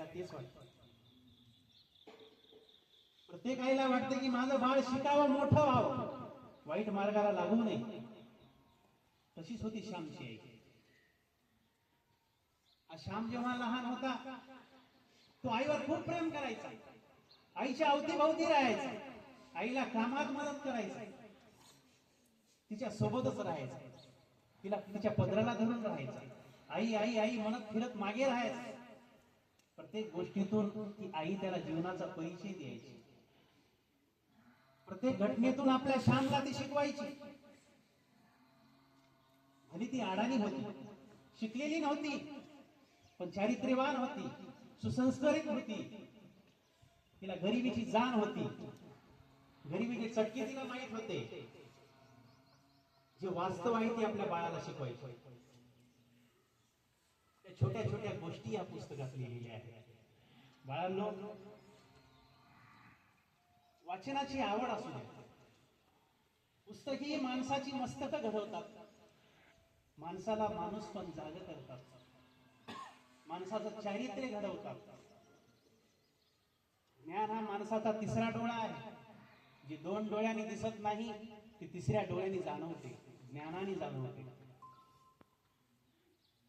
आईला तेच वाटतं. प्रत्येक आईला वाटतं की माझं बाळ शिकावं, मोठं व्हावं, वाईट मार्गाला लागू नये. तशीच होती श्यामची आई. श्याम जेव्हा लहान होता तो आईवर खूप प्रेम करायचा, आईच्या अवतीभोवती राहायचा, आईला कामात मदत करायचा, तिच्या सोबतच राहायचा, तिला तिच्या पदराला धरून राहायचा, आई आई आई म्हणत फिरत मागे राहायचा. प्रत्येक गोष्टीतून ती आई त्याला जीवनाचा परिचय द्यायची. प्रत्येक घटनेतून आपल्या श्यामला ती शिकवायची. भली ती अडाणी होती, शिकलेली नव्हती, पण चारित्र्यवान होती, सुसंस्कारित होती, तिला गरिबीची जाण होती, गरिबीचे चटके तिला माहित होते. जे वास्तव आहे ते आपल्या बाळाला शिकवायचे. त्या छोट्या छोट्या गोष्टी या पुस्तकात लिहिलेल्या आहेत. बाळांनो, वाचनाची आवड असू द्या. पुस्तकी माणसाची मस्तक घडवतात, माणसाला माणूस पण जाग करतात, माणसाचं चारित्र्य घडवतात. ज्ञान हा माणसाचा तिसरा डोळा आहे. जे दोन डोळ्यांनी दिसत नाही ते तिसऱ्या डोळ्यांनी जाणवते, ज्ञानाने जाणवते.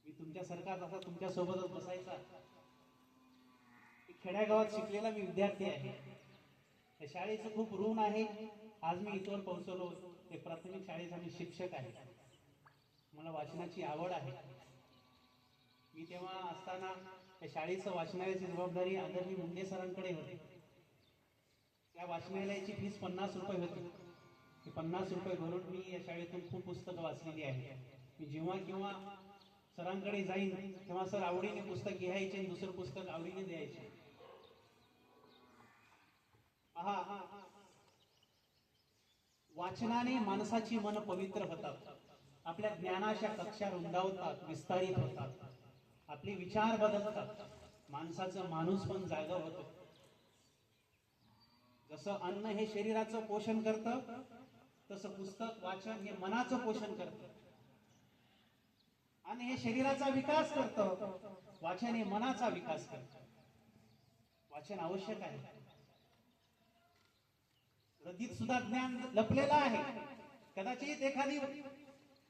मी तुमच्यासारखाच असा तुमच्या सोबतच बसायचा. खेड्यागावात शिकलेला मी विद्यार्थी आहे. त्या शाळेचं खूप ऋण आहे. आज मी इथवर पोहोचलो. ते प्राथमिक शाळेचा मी शिक्षक आहे. मला वाचनाची आवड आहे. मी तेव्हा असताना त्या शाळेचं वाचनालयाची जबाबदारी आदरणीय मुंडे सरांकडे होती. त्या वाचनालयाची फीस 50 रुपये होती. ते 50 रुपये भरून मी या शाळेतून खूप पुस्तकं वाचलेली आहे. मी जेव्हा केव्हा सरांकडे जाईन तेव्हा सर आवडीने पुस्तक घ्यायचे आणि दुसरं पुस्तक आवडीने द्यायचे. वाचनाने माणसाची मन पवित्र होतात, आपल्या ज्ञानाच्या कक्षा रुंदावतात, विस्तारित होतात, आपले विचार बदलतात, माणसाचं माणूस पण जागा होतो. जसं अन्न हे शरीराचं पोषण करतं, तसं पुस्तक वाचन हे मनाचं पोषण करतं. आणि हे शरीराचा विकास करतं, वाचन हे मनाचा विकास करतं. वाचन आवश्यक आहे. रद्दीत सुद्धा ज्ञान लपलेलं आहे. कदाचित एखादी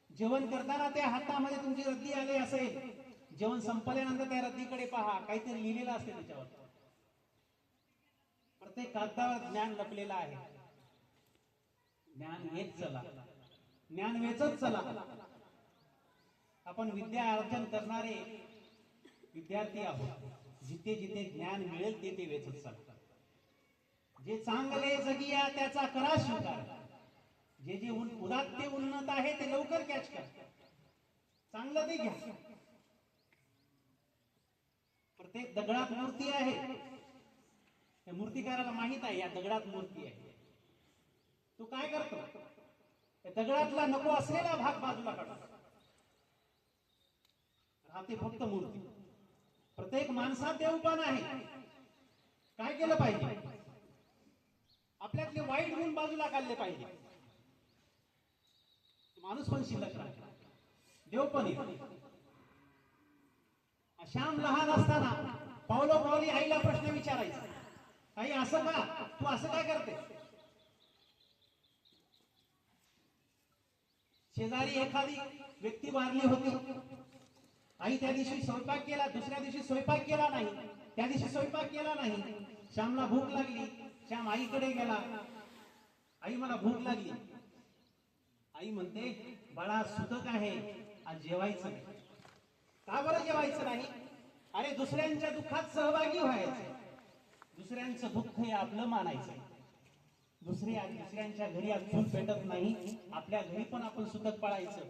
जेवण करताना त्या हातामध्ये तुमची रद्दी आली असेल, जेवण संपल्यानंतर त्या रद्दीकडे पहा, काहीतरी लिहिलेलं असते त्याच्यावर. प्रत्येक कागदावर ज्ञान लपलेलं आहे. ज्ञान घेत चला, ज्ञान वेचत चला. आपण विद्या अर्जन करणारे विद्यार्थी आहोत. जिथे जिथे ज्ञान मिळेल ते वेचत चला. जे चांगले जगिया त्याचा करा स्वीकार, जे जे उदात्त ते उन्नत आहे ते लवकर कॅच करा. चांगलं ते घ्या. प्रत्येक दगडात मूर्ती आहे. त्या मूर्तिकाराला माहित आहे या दगडात मूर्ती आहे. तो काय करतो? त्या दगडातला नको असलेला भाग बाजूला काढतो, राहते फक्त मूर्ती. प्रत्येक माणसात देवपण आहे. काय केलं पाहिजे? आपल्यातले वाईट गुण बाजूला काढले पाहिजे. माणूस पण शिल्लक राहतो, देव पण येतो. श्याम लहान असताना पावलोपावली आईला प्रश्न विचारायचा, आई असं का, तू असं काय करते? शेजारी एखादी व्यक्ती वारली होती. आई त्या दिवशी स्वयंपाक केला, दुसऱ्या दिवशी स्वयंपाक केला नाही, त्या दिवशी स्वयंपाक केला नाही. श्यामला भूक लागली. श्याम आईकडे गेला, आई मला भूक लागली. आई म्हणते, बाळा सुतक आहे, आज जेवायचं नाही. का बरं जेवायचं नाही? अरे दुसऱ्यांच्या दुःखात सहभागी व्हायचं, दुसऱ्यांचं दुःख हे आपलं मानायचं. दुसऱ्यांच्या घरी आज चूल पेटत नाही, आपल्या घरी पण आपण सुतक पाळायचं,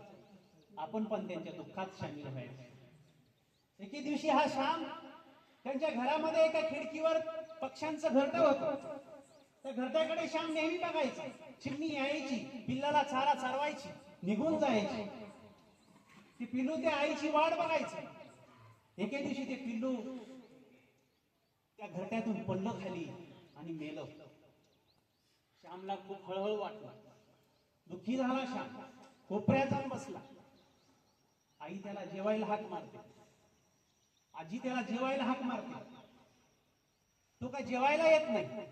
आपण पण त्यांच्या दुःखात सामील व्हायचं. एके दिवशी हा श्याम त्यांच्या घरामध्ये एका खिडकीवर पक्ष्यांचं घरटं होतं. त्या घरट्याकडे श्याम नेहमी बघायचा. चिमणी यायची, पिल्लाला चारा चारवायची, निघून जायची. ती पिल्लू त्या आईची वाट बघायचं. एके दिवशी ते पिल्लू त्या घरट्यातून पडलं खाली आणि मेलं. श्यामला खूप हळहळ वाटला, दुःखी झाला. श्याम कोपऱ्यात जाऊन बसला. आई त्याला जेवायला हाक मारते, आजी त्याला जेवायला हाक मारते. काय जेवायला येत नाही.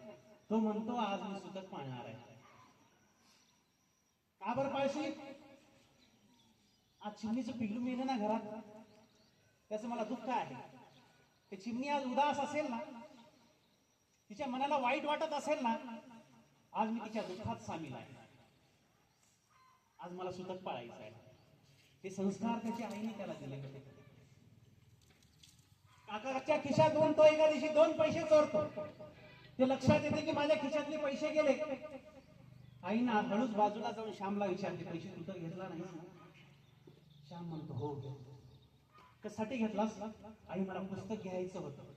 तो म्हणतो आज मी सुतक पाळणार आहे. का बरं पाळशी? आज चिमणीचं पिल्लू मेलं ना घरात, त्याचं मला दुःख आहे. ते चिमणी आज उदास असेल ना, तिच्या मनाला वाईट वाटत असेल ना, आज मी तिच्या दुःखात सामील आहे. आज मला सुतक पाळायचं आहे. हे संस्कार त्याच्या आईने त्याला दिले होते. काकाच्या खिशातून तो एका दिवशी 2 पैसे चोरतो. ते लक्षात येते की माझ्या खिशातले पैसे गेले. आईना हळूच बाजूला जाऊन श्यामला विचारते, पैसे तू तर घेतला नाही ना? श्याम म्हणतो हो. कशासाठी घेतलास? आई मला पुस्तक घ्यायचं होतं.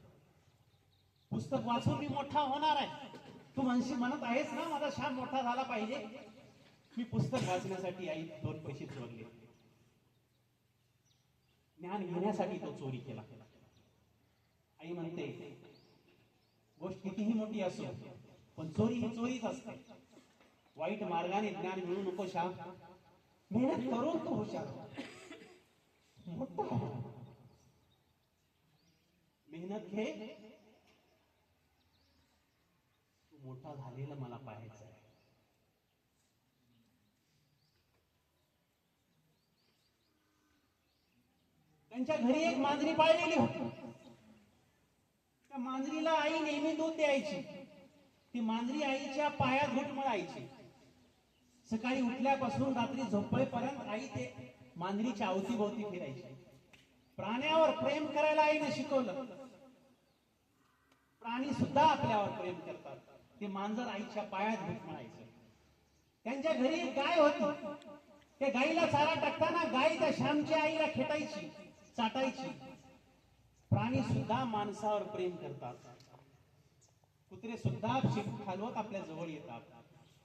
पुस्तक वाचून मी मोठा होणार आहे. तू म्हणत आहेस ना माझा श्याम मोठा झाला पाहिजे. मी पुस्तक वाचण्यासाठी आई 2 पैसे चोरले. ज्ञान घेण्यासाठी तो चोरी केला. आई म्हणते गोष्ट कितीही मोठी असो पण चोरी ही चोरीच असते. वाईट मार्गाने ज्ञान मिळू नको श्याम. मेहनत करून तो हुशार हो. मेहनत घे. तू मोठा झालेला मला पाहायचं आहे. त्यांच्या घरी एक मांजरी पाळलेली होती. त्या मांजरीला आई नेहमी दूध द्यायची. ती मांजरी आईच्या पायात घुटमळायची. सकाळी उठल्यापासून रात्री झोपेपर्यंत आई ते मांजरीच्या अवतीभोवती फिरायची. प्राण्यावर प्रेम करायला आईने शिकवलं. प्राणी सुद्धा आपल्यावर प्रेम करतात. ते मांजर आईच्या पायात घुटमळायचं. त्यांच्या घरी एक गाय होती. त्या गाईला चारा टाकताना गाय त्या श्यामच्या आईला खेटायची, चाटायची. प्राणी सुद्धा माणसावर प्रेम करतात. कुत्रे सुद्धा शेपूट हलवत आपल्या जवळ येतात.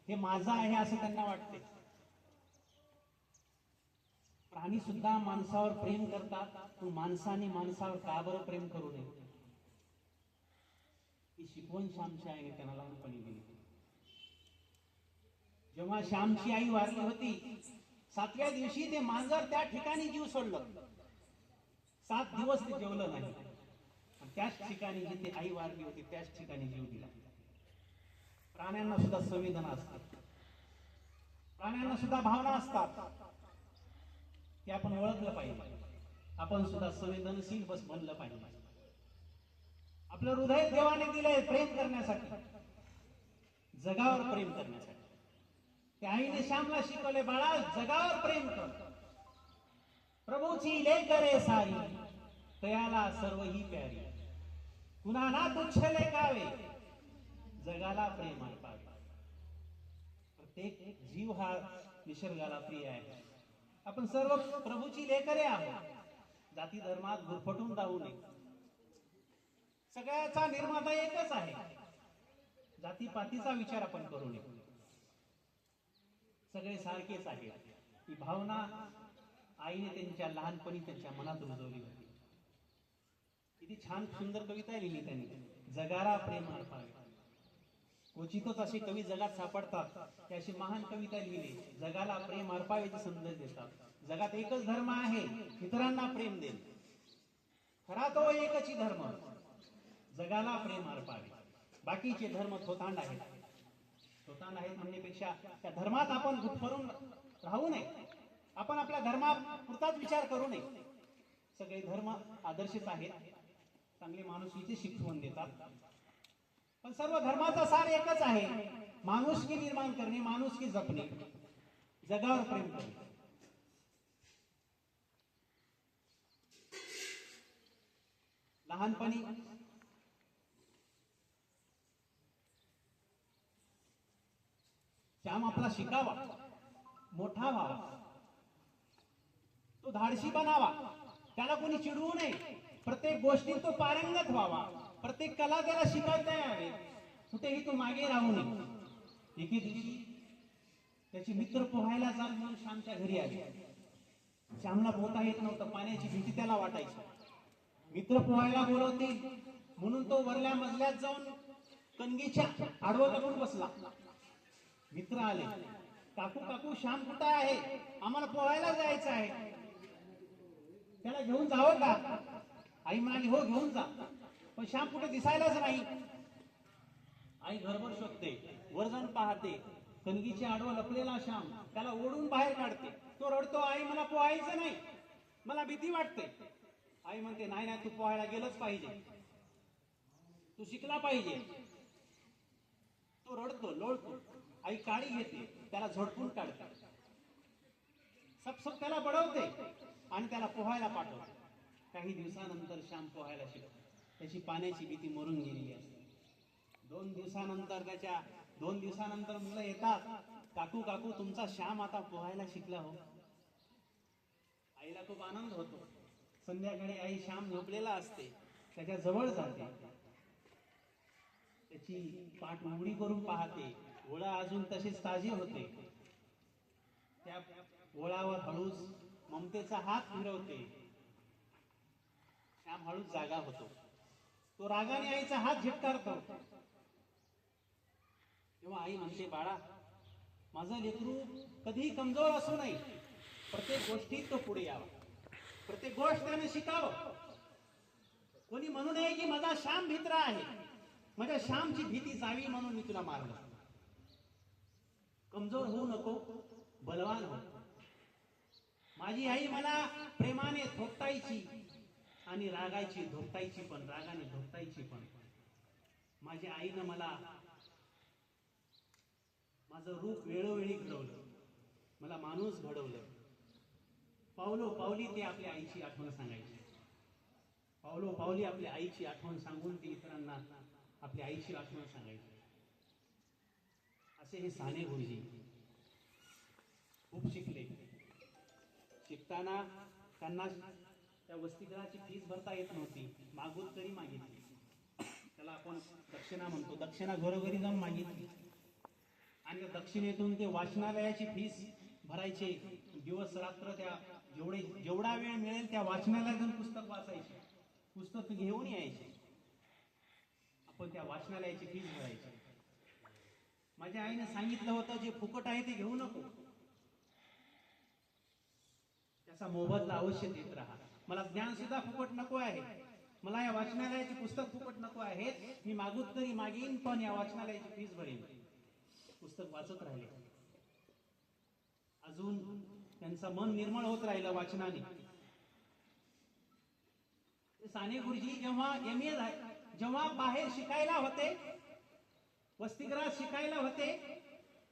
हे माझं आहे असं त्यांना वाटते. प्राणी सुद्धा माणसावर प्रेम करतात. पण माणसाने माणसावर का बरं प्रेम करू नये? ही शिकवण श्यामच्या आईने त्यांना लहानपणी दिली. जेव्हा श्यामची आई वारली होती 7व्या दिवशी ते मांजर त्या ठिकाणी जीव सोडलं. 7 दिवस ते जेवलं नाही. त्याच ठिकाणी जिथे आई वारली होती त्याच ठिकाणी जीव दिला. प्राण्यांना सुद्धा संवेदना असतात. प्राण्यांना सुद्धा भावना असतात. ते आपण ओळखलं पाहिजे. आपण सुद्धा संवेदनशील बनलं पाहिजे. आपलं हृदय देवाने दिलंय प्रेम करण्यासाठी, जगावर प्रेम करण्यासाठी. त्या आईने श्यामला शिकवले, बाळा जगावर प्रेम कर. प्रभूची लेकरे सारी तयाला सर्व ही प्यारी. कुणा ना तुच्छ लेखावे जगाला प्रेम अर्पावे. प्रत्येक जीव हा निसर्गाला प्रिय आहे. आपण सर्व प्रभूची लेकरे आहोत. जाती धर्मात गुरफटून राहू नये. सगळ्याचा निर्माता एकच आहे. जातीपातीचा विचार आपण करू नये. सगळे सारखेच आहेत. ही भावना आईने त्यांच्या लहानपणी त्यांच्या मनात रुजवली होती. किती छान सुंदर कविता लिहिली त्यांनी. जगाला प्रेम अर्पावे. क्वचितच असे कवी जगात सापडतात की अशी महान कविता लिहिली. जगाला प्रेम अर्पावेचे संदेश देतात. जगात एकच धर्म आहे, इतरांना प्रेम देईल. खरा तो एकच धर्म, जगाला प्रेम अर्पावे. बाकीचे धर्म थोतांड आहेत. थोतांड आहेत म्हणण्यापेक्षा त्या धर्मात आपण गुटफरून राहू नये. आपण आपल्या धर्मापुरताच विचार करू नये. सगळे धर्म आदर्शच आहेत. चांगले माणुसकीचे शिकवण देतात. पण सर्व धर्माचा सार एकच आहे, माणुसकी निर्माण करणे, माणुसकी जपणे, जगावर प्रेम करणे. लहानपणी श्याम आपला शिकावा, मोठा व्हावा, तो धाडशी बनावा. त्याला कोणी चिडवू नये. प्रत्येक गोष्टीत तो पारंगत व्हावा. प्रत्येक कला त्याला शिकवता यावे. कुठेही तो मागे राहू नये. एके दिवशी त्याचे मित्र पोहायला जात म्हणून श्यामच्या घरी आले. श्यामला पोहता येत नव्हतं. पाण्याची भीती त्याला वाटायची. मित्र पोहायला बोलवतील म्हणून तो वरल्या मजल्यात जाऊन कणगीच्या आडवं करून बसला. मित्र आले. काकू काकू श्याम कुठे आहे? आम्हाला पोहायला जायचं आहे. त्याला घेऊन जावं का? आई म्हणाली हो घेऊन जा. पण श्याम कुठे दिसायलाच नाही. आई घरभर शोधते, वर जाऊन पाहते, कणगीचे आडवं लपलेला श्याम त्याला ओढून बाहेर काढते. तो रडतो, आई मला पोहायचं नाही, मला भीती वाटते. आई म्हणते, नाही नाही, तू पोहायला गेलंच पाहिजे, तू शिकला पाहिजे. तो रडतो, लोळतो. आई काळी घेते, त्याला झोडपून काढते, सपसप त्याला बडवते आणि त्याला पोहायला पाठवते. काही दिवसानंतर श्याम पोहायला शिकतो. त्याची पाण्याची भीती मरून गेलेली असते. 2 दिवसानंतर मुलं येतात, काकू काकू तुमचा श्याम आता पोहायला शिकला हो. आईला खूप आनंद होतो. संध्याकाळी आई श्याम झोपलेला असते, त्याच्या जवळ जाते, त्याची पाठ उघडी करून पाहते. ओळा अजून तशीच ताजी होते. त्या ओळावर हळूच ममतेचा हात फिरवते. श्याम हळूच जागा होतो. तो रागाने आईचा हात झिटकारतो. तेव्हा आई म्हणते, बाळा, माझं लेकरू कधीही कमजोर असू नये, प्रत्येक गोष्टीत तो पुढे यावा, प्रत्येक गोष्ट त्याने शिकावं. कोणी म्हणू नये की माझा श्याम भित्रा आहे, माझ्या श्यामची भीती जावी म्हणून मी तुला मारलं. कमजोर होऊ नको, बलवान हो. माझी आई मला प्रेमाने थोपटायची आणि रागायची, धोपटायची पण, रागाने धोपटायची पण. माझ्या आईनं मला माझं रूप वेळोवेळी घडवलं, मला माणूस घडवलं. पावलो पावली ते आपल्या आईची आठवण सांगायची. पावलो पावली आपल्या आईची आठवण सांगून ते इतरांना आपल्या आईची आठवण सांगायची. असे हे साने गुरुजी खूप शिकले. शिकताना त्यांना त्या वसतिगृहाची फीस भरता येत नव्हती. मागून तरी मागितली, त्याला आपण दक्षिणा म्हणतो. दक्षिणा घरोघरी जाऊन मागितली आणि दक्षिणेतून ते वाचनालयाची फीस भरायचे. दिवस रात्र त्या जेवढा वेळ मिळेल त्या वाचनालयातून पुस्तक वाचायचे, पुस्तक घेऊन यायचे. आपण त्या वाचनालयाची फीस भरायची. माझ्या आईने सांगितलं होतं, जे फुकट आहे ते घेऊ नको, त्याचा मोबदला अवश्य देत राहा. मला ज्ञान सुद्धा फुकट नको आहे, मला या वाचनालयाचे पुस्तक फुकट नको आहे. मी मागूत तरी मागीन, पण या वाचनालयाची फीस भरेन. पुस्तक वाचत राहिले. अजून त्यांचं मन निर्मळ होत राहिलं वाचनाने. साने गुरुजी जेव्हा MA जेव्हा बाहेर शिकायला होते, वसतिगृहात शिकायला होते,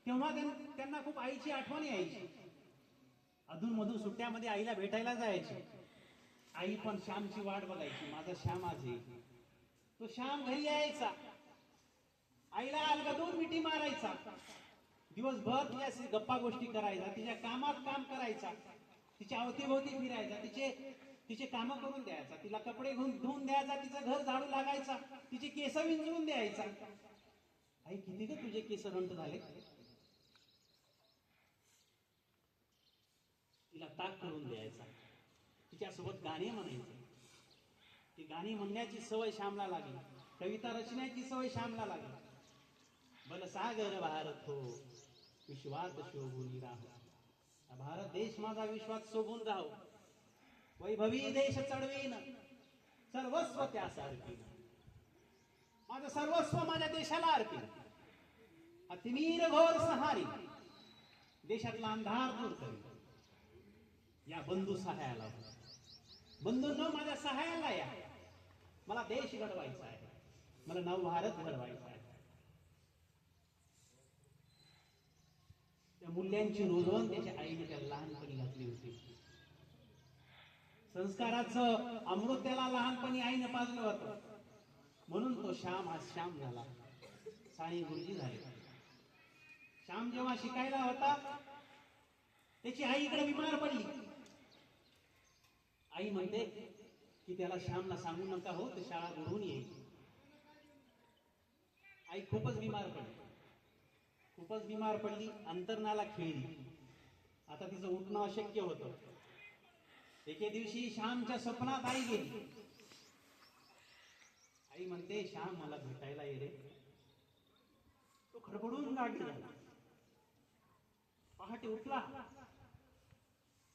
तेव्हा त्यांना खूप आईची आठवण यायची. अधून मधून सुट्ट्यामध्ये आईला भेटायला जायचे. आई पण श्यामची वाट बघायची, माझा श्याम आज येईल. तो श्याम घरी यायचा, आईला अलगदून मिठी मारायचा, दिवसभर तिच्याशी गप्पा गोष्टी करायचा, तिच्या कामात काम करायचा, तिच्या अवतीभोवती फिरायचा, तिचे काम करून द्यायचा, तिला कपडे धुवून द्यायचा, तिचं घर झाडू लागायचा, तिचे केस विंचवून द्यायचा. आई, किती ग तुझे केस रंट झाले. तिला ताक करून द्यायचा, तिच्यासोबत गाणे म्हणायचे. ती गाणी म्हणण्याची सवय श्यामला लागली, कविता रचण्याची सवय श्यामला लागली. बलसागर भारत हो, विश्वात शोभून राहो. भारत देश माझा विश्वात शोभून राहो. वैभवी देश चढवीन, सर्वस्व त्यास अर्पीन. माझं सर्वस्व माझ्या देशाला अर्पीन. अतिमीर घोर सहारी, देशातला अंधार दूर करीन. या बंधू सहायाला, बंधूंनो माझ्या सहायाला या. मला देश घडवायचा आहे, मला नवभारत घडवायचा आहे. त्या मूल्यांची रुजवण त्याच्या आईने त्याला लहानपणी घातली होती. संस्काराचं अमृत त्याला लहानपणी आईने पाजलं होतं. म्हणून तो श्याम हा श्याम झाला, साने गुरुजी झाले. श्याम जेव्हा शिकायला होता, त्याची आई इकडे बिमार पडली. आई म्हणते की त्याला श्यामला सांगू नका हो, ते शाळा बुडवून येईल. आई खूपच बिमार पडली, अंतरणाला खेळली. आता तिचं उठणं अशक्य होतं. एके दिवशी श्यामच्या स्वप्नात आई गेली. आई म्हणते, श्याम मला भेटायला ये रे. तो खडबडून गाठी झाला. पहाटे उठला,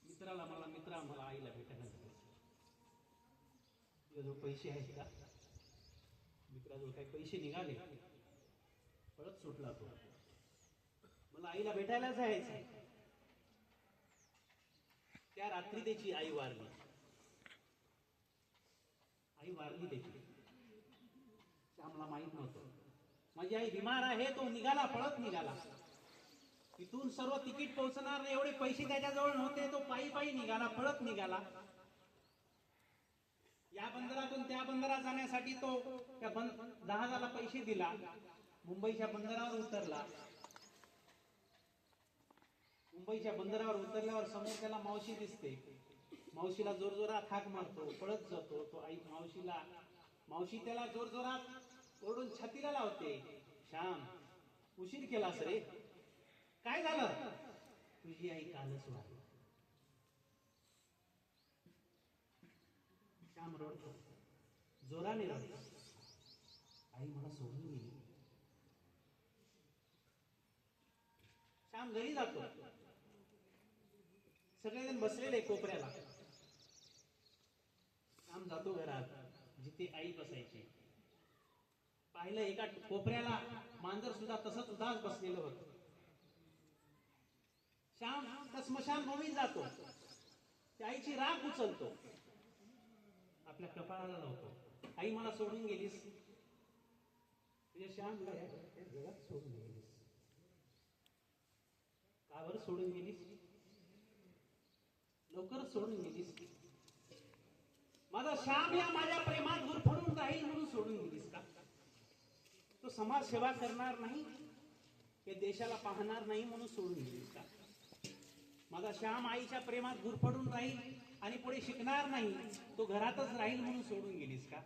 मित्रा मला आईला भेटायला जायचं. तुझ्याजवळ पैसे आहेत का? मित्राजवळ काही पैसे निघाले. पळत सुटला तो. मला आईला भेटायला जायचं. त्या रात्री त्याची आई वारली. आई वारली त्याची. श्यामला माहित नव्हतं. माझी आई बिमार आहे. तो निघाला, पळत निघाला. तिथून सर्व तिकीट पोहोचणार नाही एवढे पैसे त्याच्याजवळ नव्हते. तो पायी पायी निघाला, पळत निघाला. या बंदरातून त्या बंदरात जाण्यासाठी तो त्या जहाजाला पैसे दिला. मुंबईच्या बंदरावर उतरला. मुंबईच्या बंदरावर उतरल्यावर समोर त्याला मावशी दिसते. मावशीला जोरजोरात हाक मारतो, पळत जातो. तो आई मावशी त्याला जोरजोरात ओरडून छातीला लावते. श्याम, उशीर केलास रे. काय झालं? तुझी आई कालच वारली. श्याम रडतो, जोराने रडतो. आई मला सोडून गेली. श्याम घरी जातो. सगळेजण बसलेले कोपऱ्याला. श्याम जातो घरात जिथे आई बसायची. पाहिलं एका कोपऱ्याला मांजर सुद्धा तसंच उदास बसलेलं होतं. श्याम त्या स्मशानभूमीत जातो. त्या आईची राख उचलतो, आपल्या कपाळाला लावतो. आई मला सोडून गेलीस. तुझ्या श्यामला जगात सोडून गेलीस. का बरं सोडून गेलीस? लवकरच सोडून गेलीस. माझा श्याम या माझ्या प्रेमात गुरफडून राहील म्हणून सोडून गेलीस का? तो समाज सेवा करणार नाही, या देशाला पाहणार नाही म्हणून सोडून गेलीस का? माझा श्याम आईच्या प्रेमात गुरफडून राहील आणि पुढे शिकणार नाही, तो घरातच राहील म्हणून सोडून गेलीस का?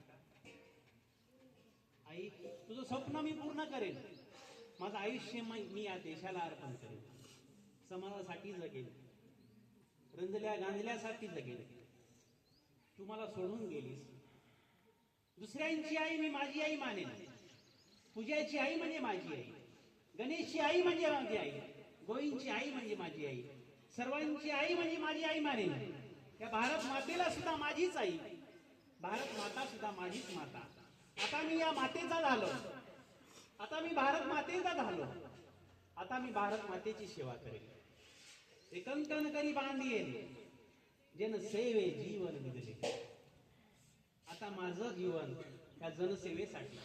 आई, तुझं स्वप्न मी पूर्ण करेन. माझं आयुष्य मी या देशाला अर्पण करेन. समाजासाठी जगेल, रंजल्या गांजल्यासाठी जगेल. तू मला सोडून गेलीस. दुसऱ्यांची आई मी माझी आई मानेन. पूजाची आई म्हणजे माझी आई, गणेशची आई म्हणजे माझी आई, गोविंदची आई म्हणजे माझी आई, सर्वांची आई म्हणजे माझी आई मानेन. या भारत मातेला सुद्धा माझीच आई, भारत माता सुद्धा माझीच माता. आता मी या मातेचा झालो. आता मी भारत मातेचा झालो. आता मी भारत मातेची सेवा करेन. एकंकन करी बांधियेन जन सेवे जीवन विदले. आता माझं जीवन या जनसेवेसाठी,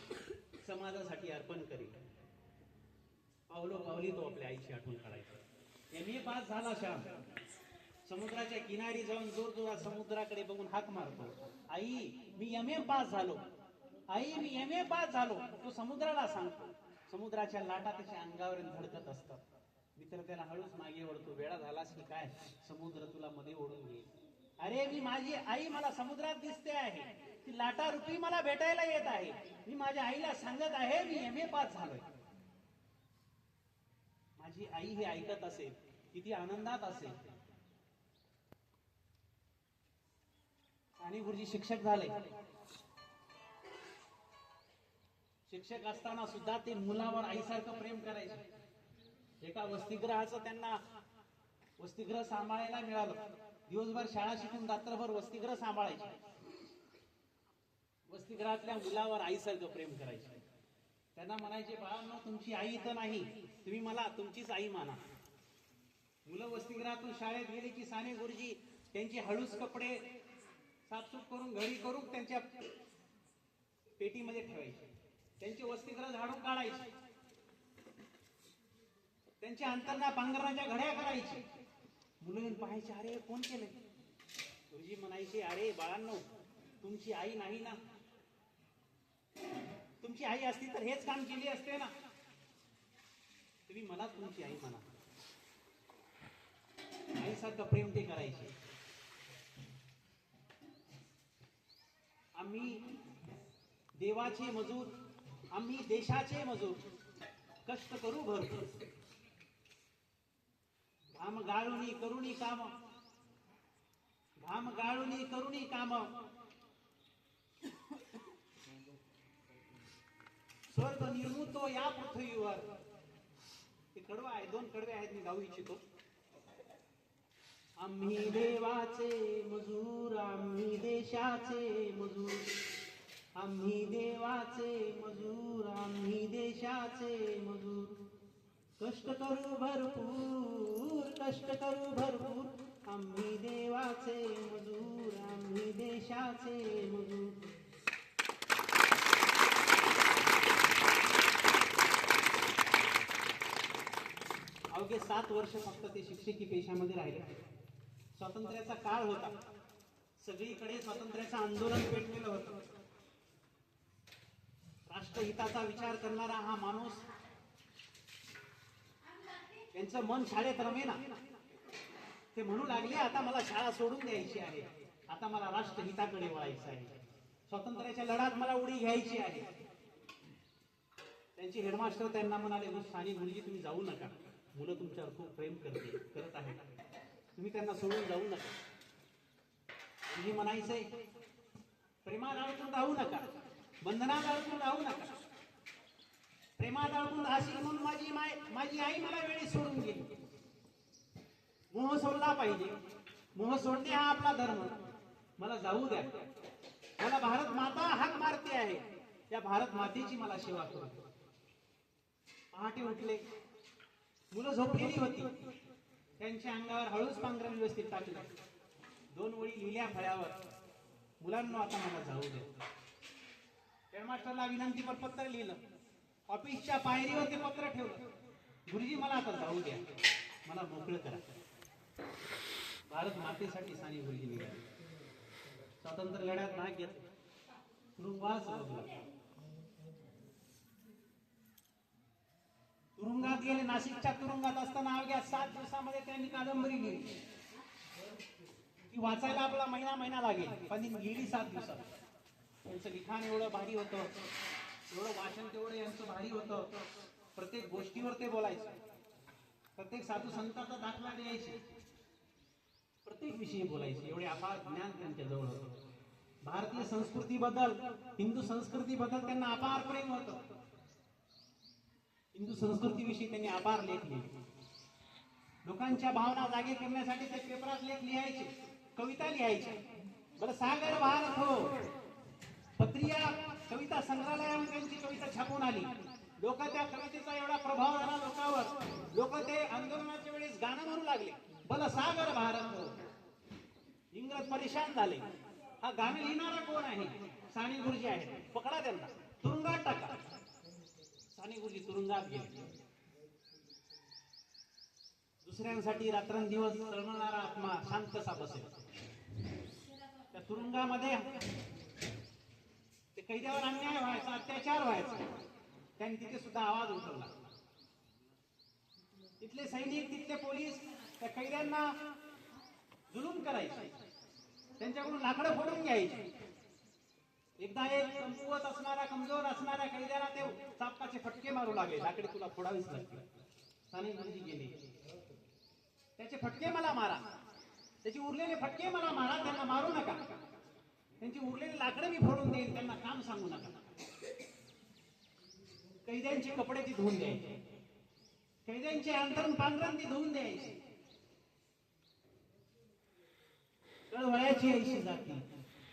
समाजासाठी अर्पण करेल. पावलो पावली तो आपल्या आईची आठवण काढायचा. एमए पास झाला श्याम. समुद्राच्या किनारी जाऊन जोर जोरात समुद्राकडे बघून हाक मारतो, आई मी एमए पास झालो. आई मी एमए पास झालो. तो समुद्राला सांगतो. समुद्राच्या लाटा त्याच्या अंगावर धडकत असतात. मित्र त्याला हळूच मागे ओढतो. वेळा झालास की काय, समुद्र तुला मध्ये ओढून घेईल. अरे मी माझी आई मला समुद्रात दिसते आहे. ती लाटा रुपी मला भेटायला येत आहे. मी माझ्या आईला सांगत आहे मी एमए पास झालोय. माझी आई हे ऐकत असेल, किती आनंदात असेल. आणि गुरुजी शिक्षक झाले. शिक्षक असताना सुद्धा ते मुलावर आईसारखं प्रेम करायचे. एका वसतिगृहाचं त्यांना वसतिगृह सांभाळायला मिळालं. दिवसभर शाळा शिकून रात्रभर वसतिगृह सांभाळायचे. वसतिगृहातल्या मुलावर आईसारखं प्रेम करायचे. त्यांना म्हणायचे, बाळांनो तुमची आई तर नाही, तुम्ही मला तुमचीच आई माना. मुलं वसतिगृहातून शाळेत गेले की साने गुरुजी त्यांचे हळूच कपडे साफसूफ करून घडी करून त्यांच्या पेटीमध्ये ठेवायचे. त्यांचे वसतिगृह झाडून काढायचे. त्यांच्या अंतरना पांघरणाच्या घड्या करायचे. मुलं पाहायचे, अरे कोण केले? गुरुजी म्हणायचे, अरे बाळांनो तुमची आई नाही ना. तुमची आई असती तर हेच काम केली असते ना. तुम्ही मला तुमची आई म्हणा. आईसारखं प्रेम ते करायचे. आम्ही देवाचे मजूर, आम्ही देशाचे मजूर, कष्ट करू भरपूर. घाम गाळुनी करुणी काम, घाम गाळुनी करुणी काम. स्वर्ग निर्मुतो या पृथ्वीवर. ते कडवं आहे, दोन कडवे आहेत, मी गाऊ इच्छितो. आम्ही देवाचे मजूर, आम्ही देशाचे मजूर, आम्ही देवाचे मजूर, आम्ही देशाचे मजूर, कष्ट करू भरपूर, कष्ट करू भरपूर, आम्ही देवाचे मजूर, आम्ही देशाचे मजूर. अवघे 7 वर्ष फक्त ते शिक्षकी पेशामध्ये राहिले. स्वातंत्र्याचा काळ होता, सगळीकडे स्वातंत्र्याचं आंदोलन पेटलेलं होतं. राष्ट्रहिताचा विचार करणारा हा माणूस, त्यांचं मन शाळेत रमेना. ते म्हणू लागले, आता मला शाळा सोडून द्यायची आहे, आता मला राष्ट्रहिताकडे वळायचं आहे, स्वातंत्र्याच्या लढ्यात मला उडी घ्यायची आहे. त्यांचे हेडमास्टर त्यांना म्हणाले, सानी गुरुजी तुम्ही जाऊ नका, मुलं तुमच्यावर खूप प्रेम करत आहेत, तुम्ही त्यांना सोडून जाऊ नका. तुम्ही म्हणायचंय, प्रेमात अडकून राहू नका, बंधनात अडकून राहू नका. प्रेमात अडकून राहशील म्हणून माझी आई मला वेळी सोडून गेली. मोह सोडला पाहिजे, मोह सोडणे हा आपला धर्म. मला जाऊ द्या, मला भारत माता हाक मारते आहे, त्या भारत मातेची मला सेवा करू. पहाटे उठले, मुलं झोपलेली होती, त्यांच्या अंगावर हळूच पांघरण व्यवस्थित टाकलं, 2 ओळी लिहिल्या फळ्यावर, मुलांना आता मला जाऊ द्या. हेडमास्टरला विनंतीपर पत्र लिहिलं, ऑफिसच्या पायरीवर ते पत्र ठेवलं, गुरुजी मला आता जाऊ द्या, मला मोकळं करा. भारत मातेसाठी साने गुरुजी निघाले, स्वातंत्र्य लढ्यात भाग घेतला, तुरुंगवास भोगला. तुरुंगात गेले, नाशिकच्या तुरुंगात असताना अवघ्या 7 दिवसामध्ये त्यांनी कादंबरी लिहिली. ती वाचायला आपला महिना लागेल, पण ती लिहिली 7 दिवसात. त्यांचं लिखाण एवढं भारी होतं, एवढं वाचन तेवढं यांचं भारी होतं. प्रत्येक गोष्टीवर ते बोलायचे, प्रत्येक साधू संतांचा दाखला द्यायचे, प्रत्येक विषयी बोलायचे. एवढे अपार ज्ञान त्यांच्या जवळ होतं. भारतीय संस्कृतीबद्दल, हिंदू संस्कृतीबद्दल त्यांना अपार प्रेम होतं. हिंदू संस्कृतीविषयी त्यांनी अपार लेख लिहिले. लोकांच्या भावना जागे करण्यासाठी ते पेपरात लेख लिहायचे, कविता लिहायचे. बरं, सागर भारत हो, पत्रिया कविता संग्रहालयामध्ये त्यांची कविता छापून आली. लोक त्या कवितेचा एवढा प्रभाव झाला लोकांवर, लोक ते आंदोलनाच्या वेळेस गाणं म्हणू लागले, भलं सागर भारत हो. इंग्रज परेशान झाले, हा गाणं लिहिणारा कोण आहे? साने गुरुजी आहेत, पकडा त्यांना, तुरुंगात टाका. साने गुरुजी तुरुंगात गेले. दुसऱ्यांसाठी रात्रंदिवस तळमळणारा आत्मा शांत कसा बसेल? त्या तुरुंगामध्ये ते कैद्यावर अन्याय व्हायचा, अत्याचार व्हायचा, त्यांनी तिथे सुद्धा आवाज उठवला. तिथले सैनिक, तिथले पोलीस त्या कैद्यांना जुलूम करायचे, त्यांच्याकडून लाकडं फोडून घ्यायचे. एकदा एक कमकुवत असणारा, कमजोर असणाऱ्या कैद्याला ते चापकाचे फटके मारू लागले, लाकडे तुला फोडावीच लागतील. साने गुरुजी गेले, त्याचे फटके मला मारा, त्याचे उरलेले फटके मला मारा, त्यांना मारू नका, त्यांची उरलेली लाकडं मी फोडून देईन, त्यांना काम सांगू नका. कैद्यांचे कपडे ती धुवून द्यायचे, कैद्यांचे अंतरण पांघरण ती धुवून द्यायची. कळवळ्याची ऐशी जाती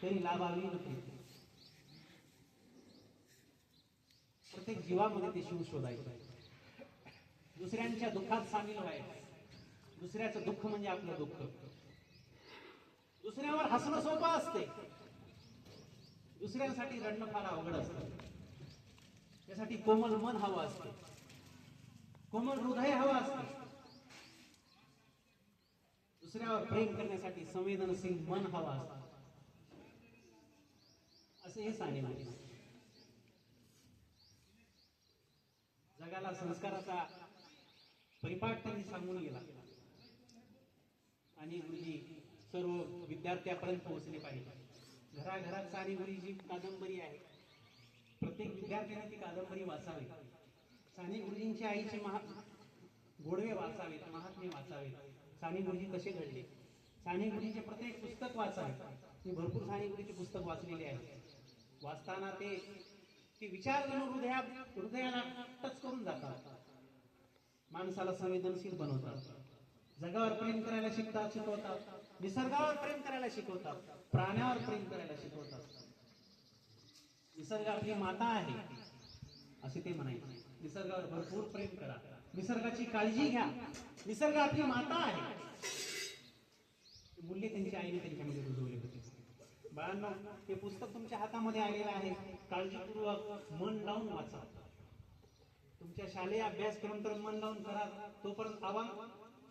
तरी लाभावी नव्हती. प्रत्येक जीवामध्ये ते शिव शोधायचे, दुसऱ्यांच्या दुःखात सामील व्हायचे. दुसऱ्याचं दुःख म्हणजे आपलं दुःख. दुसऱ्यावर हसणं सोपं असते, दुसऱ्यांसाठी रडणं फार अवघड असतं. त्यासाठी कोमल मन हवं असते, कोमल हृदय हवं असते. दुसऱ्यावर प्रेम करण्यासाठी संवेदनशील मन हवं असतं. असं हे साने गुरुजी जगाला संस्काराचा परिपाठ त्यांनी सांगून गेला. आणि गुरुजी सर्व विद्यार्थ्यापर्यंत पोहोचले पाहिजे. घराघरात साने गुरुजी कादंबरी आहे, प्रत्येक विद्यार्थ्याने ती कादंबरी वाचावी. साने गुरुजींची आईचे गोडवे वाचावेत, महात्मे वाचावेत. साने गुरुजी कसे घडले, साने गुरुजींचे प्रत्येक पुस्तक वाचावे. मी भरपूर साने गुरुजींचे पुस्तक वाचलेले आहे. वाचताना ते विचार जणू हृदयाला टच करून जातात, माणसाला संवेदनशील बनवतात, जगावर प्रेम करायला शिकवतात, निसर्गावर प्रेम करायला शिकवतात, प्राण्यावर प्रेम करायला शिकवतात. निसर्ग आपली माता आहे असे ते म्हणायचे. निसर्गावर भरपूर प्रेम करा, निसर्गाची काळजी घ्या, निसर्ग आपली माता आहे. मूल्य त्यांच्या आईने त्यांच्यामध्ये रुजवले होते. बाळांनो, हे पुस्तक तुमच्या हातामध्ये आलेलं आहे. काळजीपूर्वक मन लावून वाचा. तुमच्या शालेय अभ्यासक्रम तर मन लावून करा, तोपर्यंत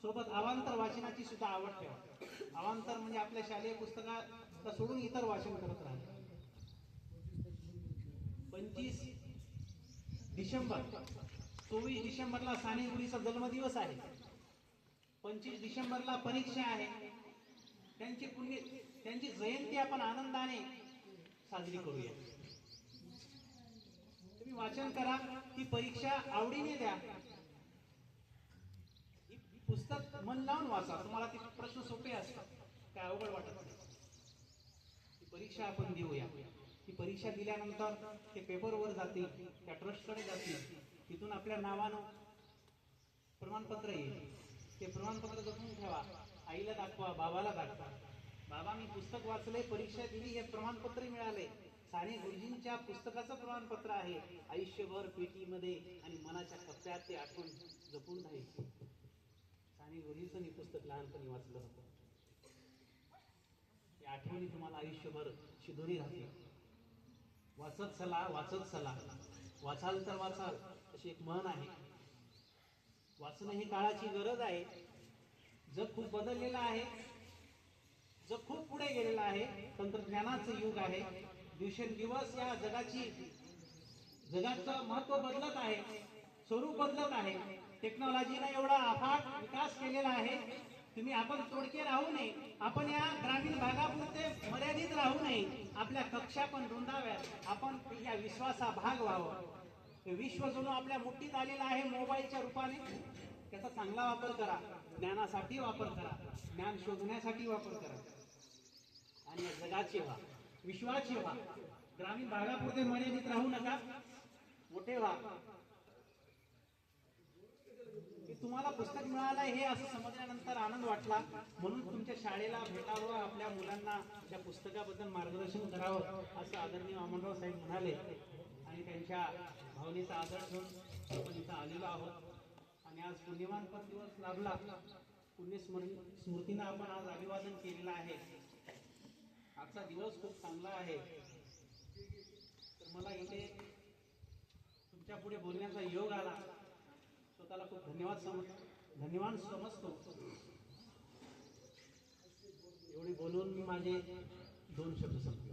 सोबत अवांतर वाचनाची सुद्धा आवड ठेवा. अवांतर म्हणजे आपल्या शालेय पुस्तकाला सोडून इतर वाचन करत राहा. 25 डिसेंबर 24 डिसेंबरला साने गुरुजीचा जन्मदिवस आहे. 25 डिसेंबरला परीक्षा आहे. त्यांची जयंती आपण आनंदाने साजरी करूया. तुम्ही वाचन करा, ती परीक्षा आवडीने द्या. पुस्तक मन लावून वाचा. तुम्हाला ते प्रश्न सोपे असतात, काय अवघड वाटत नाही. ती परीक्षा आपण देऊया. ती परीक्षा दिल्यानंतर ते पेपरवर जातील, त्या ट्रस्टकडे जातील. तिथून आपल्या नावानं प्रमाणपत्र येईल. ते प्रमाणपत्र जपून ठेवा. आईला दाखवा, बाबाला दाखवा. बाबा, मी पुस्तक वाचले, परीक्षा दिली, हे प्रमाणपत्र मिळाले. साने गुरुजींच्या पुस्तकाचं प्रमाणपत्र आहे. आयुष्यभर पेटीमध्ये आणि मनाच्या कप्प्यात ते आठवण जपून राहील. साने गुरुजींचं मी पुस्तक लहानपणी वाचलं होतं. या आठवणी तुम्हाला आयुष्यभर शिदोरी राहतील. वाचत चला, वाचत चला, वाचाल तर वाचाल अशी एक म्हण आहे. वाचणं ही काळाची गरज आहे. जग खूप बदललेलं आहे. जग खूप पुढे गेलेलं आहे. तंत्रज्ञानाचं युग आहे. दिवसेंदिवस या जगाचं महत्व बदलत आहे, स्वरूप बदलत आहे. टेक्नॉलॉजीने एवढा अफाट विकास केलेला आहे. आपण तोडके राहू नये. आपण या ग्रामीण भागापुरते मर्यादित राहू नये. आपल्या कक्षा पण रुंदाव्यात. आपण या विश्वाचा भाग व्हावं. हे विश्व जणू आपल्या मुठीत आलेलं आहे मोबाईलच्या रूपाने. त्याचा चांगला वापर करा, ज्ञानासाठी वापर करा, ज्ञान शोधण्यासाठी वापर करा. आणि या जगाचे व्हा, विश्वाचे व्हा. ग्रामीण भागापुरते मर्यादित राहू नका, मोठे व्हा. तुम्हाला पुस्तक मिळालं हे असं समजल्यानंतर आनंद वाटला. म्हणून तुमच्या शाळेला भेटावं, आपल्या मुलांना त्या पुस्तकाबद्दल मार्गदर्शन करावं असं आदरणीय वामनराव साहेब म्हणाले. आणि त्यांच्या भावनेचा आदर ठेवून आपण इथं आलेलो आहोत. आणि आज पुण्यवान पण दिवस लाभला. स्मृतीनं आपण आज अभिवादन केलेलं आहे. आजचा दिवस खूप चांगला आहे. तर मला इथे तुमच्या पुढे बोलण्याचा योग आला. स्वतःला खूप धन्यवाद समजतो. एवढी बोलून मी माझे 2 शब्द संपवतो.